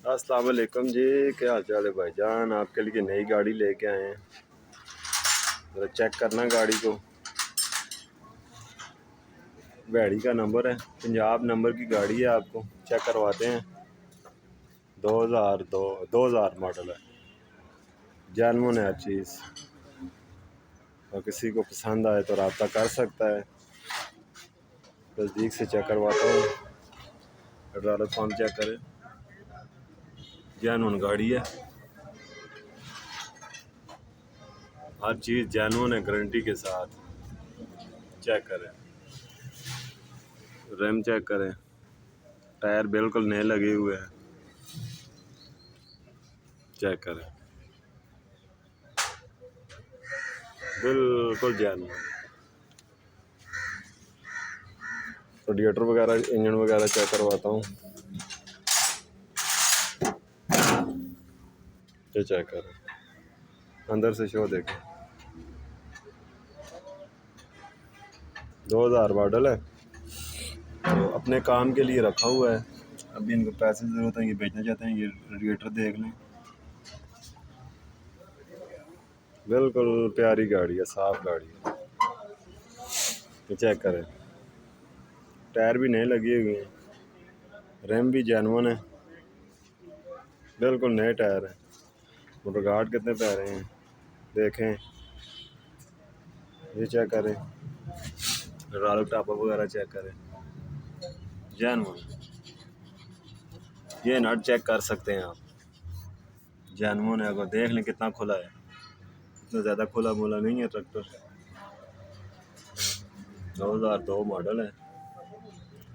अस्सलाम वालेकुम जी, क्या हाल चाल है भाईजान। आपके लिए नई गाड़ी लेके आए हैं। जरा चेक करना गाड़ी को। गाड़ी का नंबर है, पंजाब नंबर की गाड़ी है। आपको चेक करवाते हैं। 2000 मॉडल है। जेन्युइन है हर चीज़। और किसी को पसंद आए तो रब्ता कर सकता है। नज़दीक से चेक करवाता हूँ। हाइड्रोलिक पंप चेक करें, जेन्युइन गाड़ी है। हर चीज़ जेन्युइन है, गारंटी के साथ। चेक करें, रैम चेक करें, टायर बिल्कुल नए लगे हुए हैं। चेक करें, बिल्कुल जेन्युइन। रेडिएटर वगैरह, इंजन वगैरह चेक करवाता हूँ। ये चेक करें, अंदर से शो देखें। 2000 मॉडल है। तो अपने काम के लिए रखा हुआ है। अभी इनको पैसे की ज़रूरत है, ये बेचना चाहते हैं। ये रेडिएटर देख लें, बिल्कुल प्यारी गाड़ी है, साफ गाड़ी है। ये चेक करें, टायर भी नए लगे हुए हैं, रैम भी जेन्युइन है, बिल्कुल नए टायर हैं। मोटर गार्ड कितने प्यारे हैं, देखें। ये चेक करें, हाइड्रोलिक टॉप वगैरह चेक करें, जेन्युइन। ये नट चेक कर सकते हैं आप, जेन्युइन है। अगर देख लें कितना खुला है, इतना ज़्यादा खुला मोला नहीं है ट्रैक्टर। 2002 मॉडल है।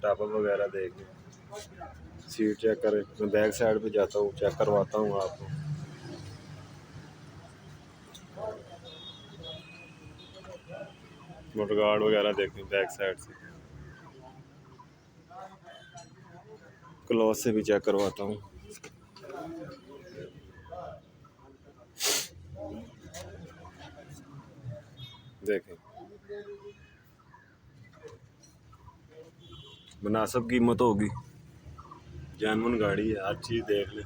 टॉप वगैरह देख लें, सीट चेक करें। मैं बैक साइड पे जाता हूँ, चेक करवाता हूँ आपको। मोटर गार्ड वगैरह देखें बैक साइड से, क्लॉथ से भी चेक करवाता हूँ। देखें, मुनासिब कीमत होगी, जेन्युइन गाड़ी है। हर चीज़ देख लें,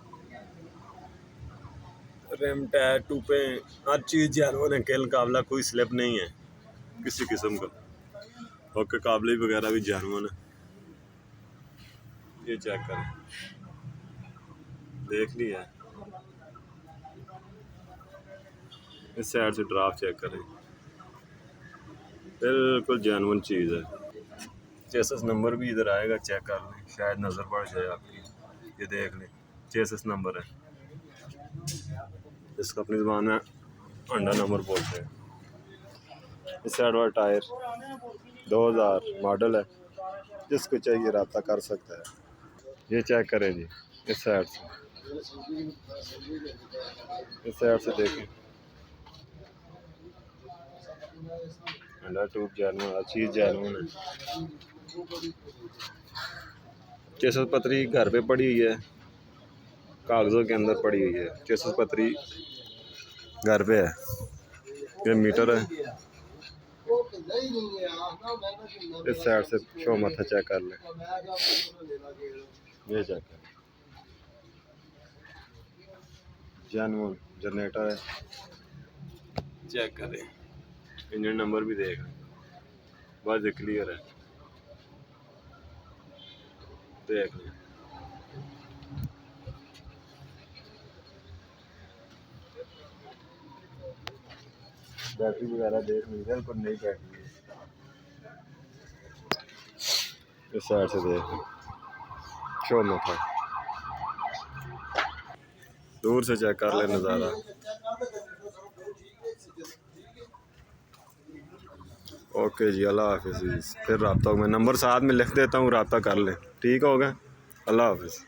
रिम, टायर, टूपे, हर चीज़ जेन्युइन है। किल काबला कोई स्लिप नहीं है किसी किस्म का। और काबले वगैरह भी जेन्युइन है। ये चेक करें, देख लिया है। इस साइड से ड्राफ्ट चेक करें, बिल्कुल जेन्युइन चीज़ है। चेसिस नंबर भी इधर आएगा, चेक कर लें, शायद नज़र पड़ जाए आपकी। ये देख लें, चेसिस नंबर है। इसको अपनी ज़बान में अंडा नंबर बोलते हैं। इस साइड वाला टायर 2000 मॉडल है। जिसको चाहिए रब्ता कर सकता है। ये चेक करें जी, इस साइड से, इस साइड से देखें, अंडा ट्यूब जेन्युइन, हर चीज़ जेन्युइन है। चेसिस पत्री घर पे पड़ी हुई है, कागज़ों के अंदर पड़ी हुई है। चेसिस पत्री घर पे है। ये मीटर है। इस साइड से शो माथा चेक कर लें, ये चेक करें, जेन्युइन जनरेटर है। चेक करें, इंजन नंबर भी देख, बस क्लियर है, देख लें। बैटरी वगैरह देख लें, बिल्कुल नई बैटरी है। इस साइड से देख लें, शो माथा, दूर से चेक कर लें नज़ारा। ओके जी, अल्लाह हाफिज़। फिर रब्ता, मैं नंबर साथ में लिख देता हूँ, रब्ता कर लें। ठीक होगा, अल्लाह हाफिज़।